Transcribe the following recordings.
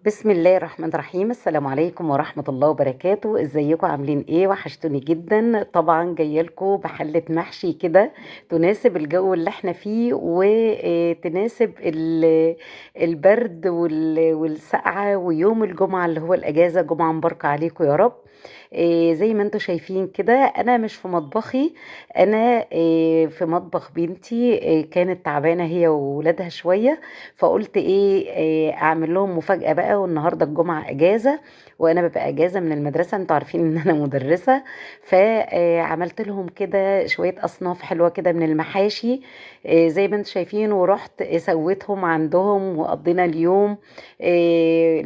بسم الله الرحمن الرحيم. السلام عليكم ورحمة الله وبركاته. ازيكم عاملين ايه؟ وحشتوني جدا. طبعا جايه لكم بحلة محشي كده تناسب الجو اللي احنا فيه وتناسب البرد والسقعة ويوم الجمعة اللي هو الأجازة. جمعة مباركة عليكم يا رب. زي ما انتم شايفين كده انا مش في مطبخي، انا في مطبخ بنتي. كانت تعبانة هي وولادها شوية، فقلت ايه، اعمل لهم مفاجأة بقى. والنهاردة الجمعة اجازة وانا ببقى اجازة من المدرسة، انتوا عارفين ان انا مدرسة. فعملت لهم كده شوية اصناف حلوة كده من المحاشي، زي ما انتم شايفين. ورحت سويتهم عندهم وقضينا اليوم.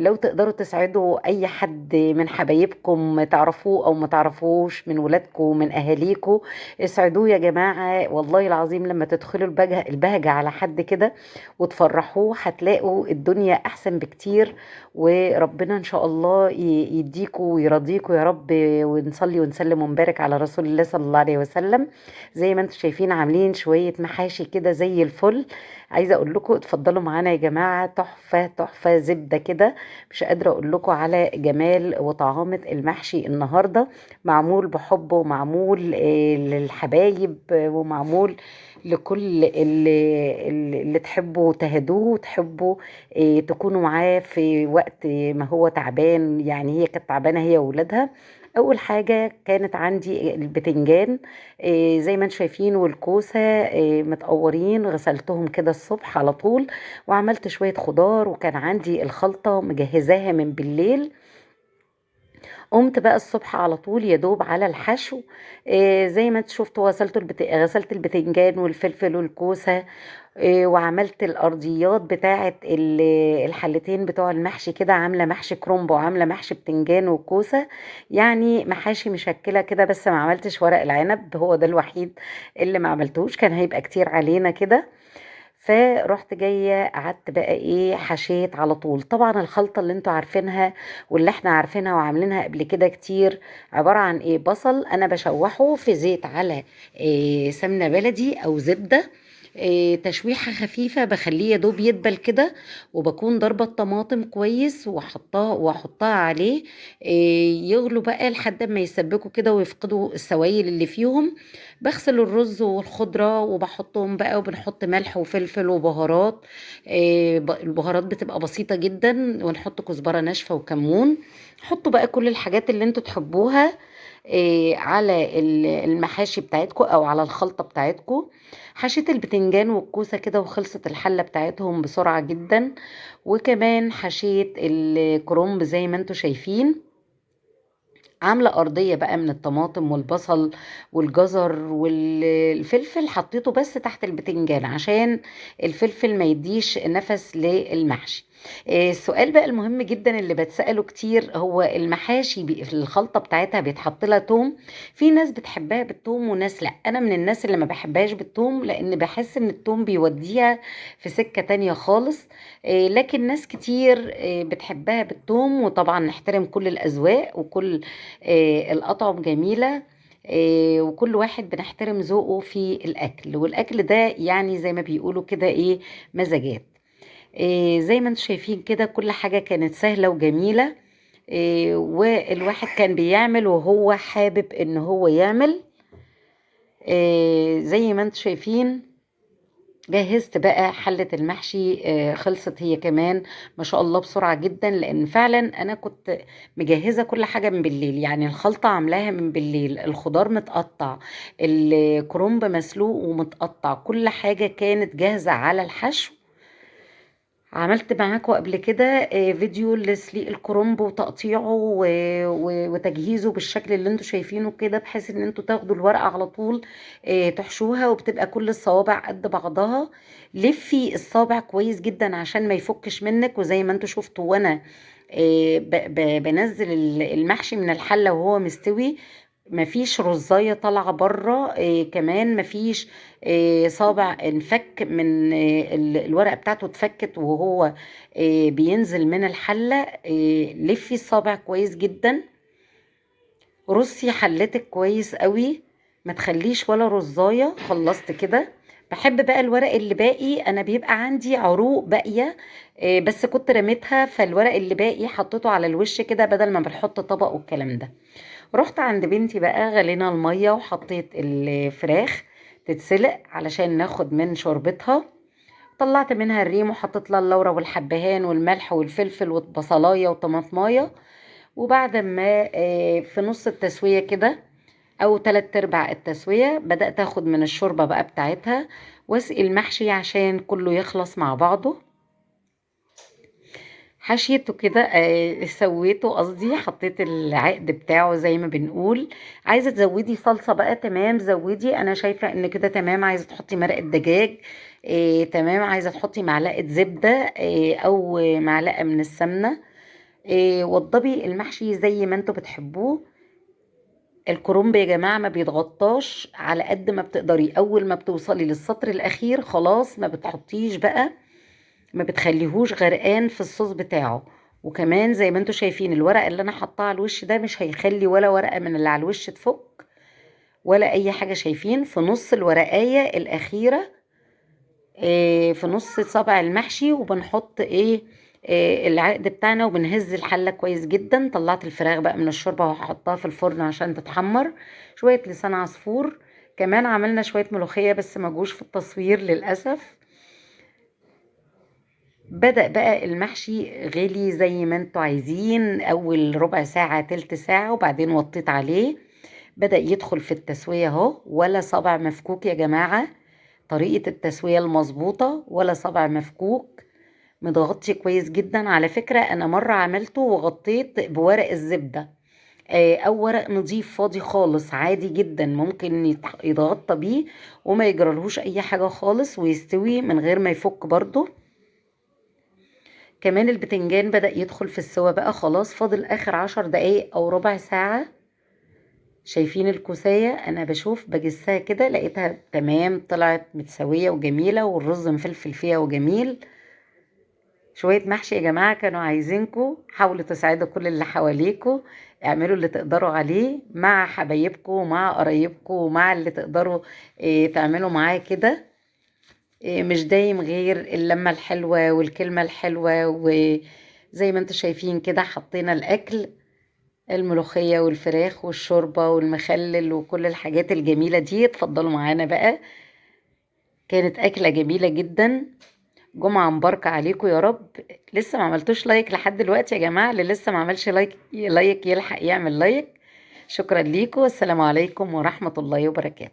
لو تقدروا تسعدوا اي حد من حبايبكم تعرفوه او ما تعرفوش، من ولادكم من اهاليكم، اسعدوه يا جماعة. والله العظيم لما تدخلوا البهجة على حد كده وتفرحوه هتلاقوا الدنيا احسن بكتير. وربنا ان شاء الله يديكوا ويرضيكوا يا رب. ونصلي ونسلم ونبارك على رسول الله صلى الله عليه وسلم. زي ما انتم شايفين عاملين شوية محاشي كده زي الفل. عايزة اقول لكم اتفضلوا معانا يا جماعة، تحفة تحفة زبدة كده. مش قادرة اقول لكم على جمال وطعامة المحشي النهاردة. معمول بحب ومعمول للحبايب، ومعمول لكل اللي تحبوا تهدوه وتحبوا تكونوا معاه في وقت ما هو تعبان. يعني هي كانت تعبانة هي وولادها. أول حاجة كانت عندي البتنجان، زي ما انتم شايفين، والكوسة متقورين. غسلتهم كده الصبح على طول وعملت شوية خضار، وكان عندي الخلطة مجهزاها من بالليل. قمت بقى الصبح على طول يا دوب على الحشو. زي ما انت شفتوا غسلت البتنجان والفلفل والكوسة. وعملت الارضيات بتاعه الحلتين بتوع المحشي كده، عامله محشي كرنب وعامله محشي بتنجان وكوسه. يعني محاشي مشكله كده، بس ما عملتش ورق العنب، هو ده الوحيد اللي ما عملتوش، كان هيبقى كتير علينا كده. فرحت جايه قعدت بقى ايه، حشيت على طول. طبعا الخلطه اللي انتوا عارفينها واللي احنا عارفينها وعاملينها قبل كده كتير، عباره عن ايه، بصل انا بشوحه في زيت على سمنه بلدي او زبده. تشويحة خفيفة بخليه يا دوب يدبل كده. وبكون ضربة الطماطم كويس واحطها عليه. يغلوا بقى لحد ما يسبكوا كده ويفقدوا السوائل اللي فيهم. بغسل الرز والخضرة وبحطهم بقى، وبنحط ملح وفلفل وبهارات. البهارات بتبقى بسيطة جدا، ونحط كزبرة ناشفة وكمون. حطوا بقى كل الحاجات اللي انتوا تحبوها على المحاشي بتاعتكم او على الخلطة بتاعتكم. حشيت البتنجان والكوسة كده وخلصت الحلة بتاعتهم بسرعة جدا. وكمان حشيت الكرنب زي ما انتوا شايفين، عاملة أرضية بقى من الطماطم والبصل والجزر والفلفل. حطيته بس تحت البتنجان عشان الفلفل ما يديش نفس للمحشي. السؤال بقى المهم جدا اللي بتسأله كتير، هو المحاشي في الخلطة بتاعتها بيتحط لها توم؟ في ناس بتحبها بالثوم وناس لا. أنا من الناس اللي ما بحبهاش بالثوم، لأن بحس إن الثوم بيوديها في سكة تانية خالص. لكن ناس كتير بتحبها بالثوم. وطبعا نحترم كل الأذواق وكل الأطعم جميلة. وكل واحد بنحترم ذوقه في الأكل، والأكل ده يعني زي ما بيقولوا كده إيه، مزاجات. زي ما انتم شايفين كده كل حاجة كانت سهلة وجميلة. والواحد كان بيعمل وهو حابب إن هو يعمل. زي ما انتم شايفين جهزت بقى حلة المحشي. خلصت هي كمان ما شاء الله بسرعة جدا، لأن فعلا أنا كنت مجهزة كل حاجة من بالليل. يعني الخلطة عاملاها من بالليل، الخضار متقطع، الكرنب مسلوق ومتقطع، كل حاجة كانت جاهزة على الحشو. عملت معاكم قبل كده فيديو لسليق الكرنب وتقطيعه وتجهيزه بالشكل اللي انتوا شايفينه كده، بحيث ان انتوا تاخدوا الورقة على طول تحشوها وبتبقى كل الصوابع قد بعضها. لفي الصابع كويس جدا عشان ما يفكش منك. وزي ما انتوا شفتوا وانا بنزل المحشي من الحلة وهو مستوي، مفيش رزاية طالعة بره. كمان مفيش صابع انفك من الورقة بتاعته اتفكت وهو بينزل من الحلة. لفي الصابع كويس جدا، رصي حلتك كويس قوي، ما تخليش ولا رزاية. خلصت كده باحب بقى الورق اللي باقي، أنا بيبقى عندي عروق باقية بس كنت رميتها، فالورق اللي باقي حطيته على الوش كده بدل ما بنحط طبق والكلام ده. رحت عند بنتي بقى غلينا المية وحطيت الفراخ تتسلق علشان ناخد من شوربتها. طلعت منها الريم وحطيت لها اللورة والحبهان والملح والفلفل والبصلاية وطماطماية. وبعد ما في نص التسوية كده او تلات ارباع التسوية بدأت اخد من الشوربة بقى بتاعتها واسقي المحشي عشان كله يخلص مع بعضه. حشيته كده سويته قصدي، حطيت العقد بتاعه زي ما بنقول. عايزة تزودي صلصة بقى تمام زودي، انا شايفة ان كده تمام. عايزة تحطي مرقة دجاج تمام. عايزة تحطي معلقة زبدة او معلقة من السمنة. وضبي المحشي زي ما انتوا بتحبوه. الكرنب يا جماعة ما بيتغطاش، على قد ما بتقدري اول ما بتوصلي للسطر الاخير خلاص ما بتحطيش بقى، ما بتخليهوش غرقان في الصوص بتاعه. وكمان زي ما انتوا شايفين الورق اللي انا حطاه على الوش ده مش هيخلي ولا ورقة من اللي على الوش تفك ولا اي حاجة. شايفين في نص الورقاية الاخيرة في نص صابع المحشي وبنحط العقد بتاعنا وبنهز الحلة كويس جدا. طلعت الفراخ بقى من الشوربة وهحطها في الفرن عشان تتحمر. شوية لسان عصفور. كمان عملنا شوية ملوخية بس ما جوش في التصوير للأسف. بدأ بقى المحشي غلي زي ما انتوا عايزين، اول ربع ساعة تلت ساعة وبعدين وطيت عليه. بدأ يدخل في التسوية اهو، ولا صابع مفكوك يا جماعة. طريقة التسوية المظبوطة ولا صابع مفكوك. متغطي كويس جدا. على فكرة انا مرة عملته وغطيت بورق الزبدة او ورق نظيف فاضي خالص عادي جدا ممكن يتغطى بيه وما يجرالهوش اي حاجة خالص ويستوي من غير ما يفك برضو. كمان البتنجان بدأ يدخل في السوا بقى خلاص، فاضل اخر 10 دقايق او ربع ساعة. شايفين الكوساية انا بشوف بجسها كده لقيتها تمام طلعت متسوية وجميلة والرز مفلفل فيها وجميل. شوية محشي يا جماعة كانوا عايزينكوا، حاولوا تساعدوا كل اللي حواليكوا. اعملوا اللي تقدروا عليه مع حبايبكوا ومع قرايبكوا ومع اللي تقدروا تعملوا معاه كده. مش دايم غير اللمة الحلوة والكلمة الحلوة. وزي ما انتوا شايفين كده حطينا الأكل، الملوخية والفراخ والشوربة والمخلل وكل الحاجات الجميلة دي. اتفضلوا معانا بقى. كانت أكلة جميلة جدا. جمعة مباركة عليكم يا رب. لسه ما عملتوش لايك لحد دلوقتي يا جماعة، اللي لسه ما عملش لايك يلحق يعمل لايك. شكرا ليكم والسلام عليكم ورحمة الله وبركاته.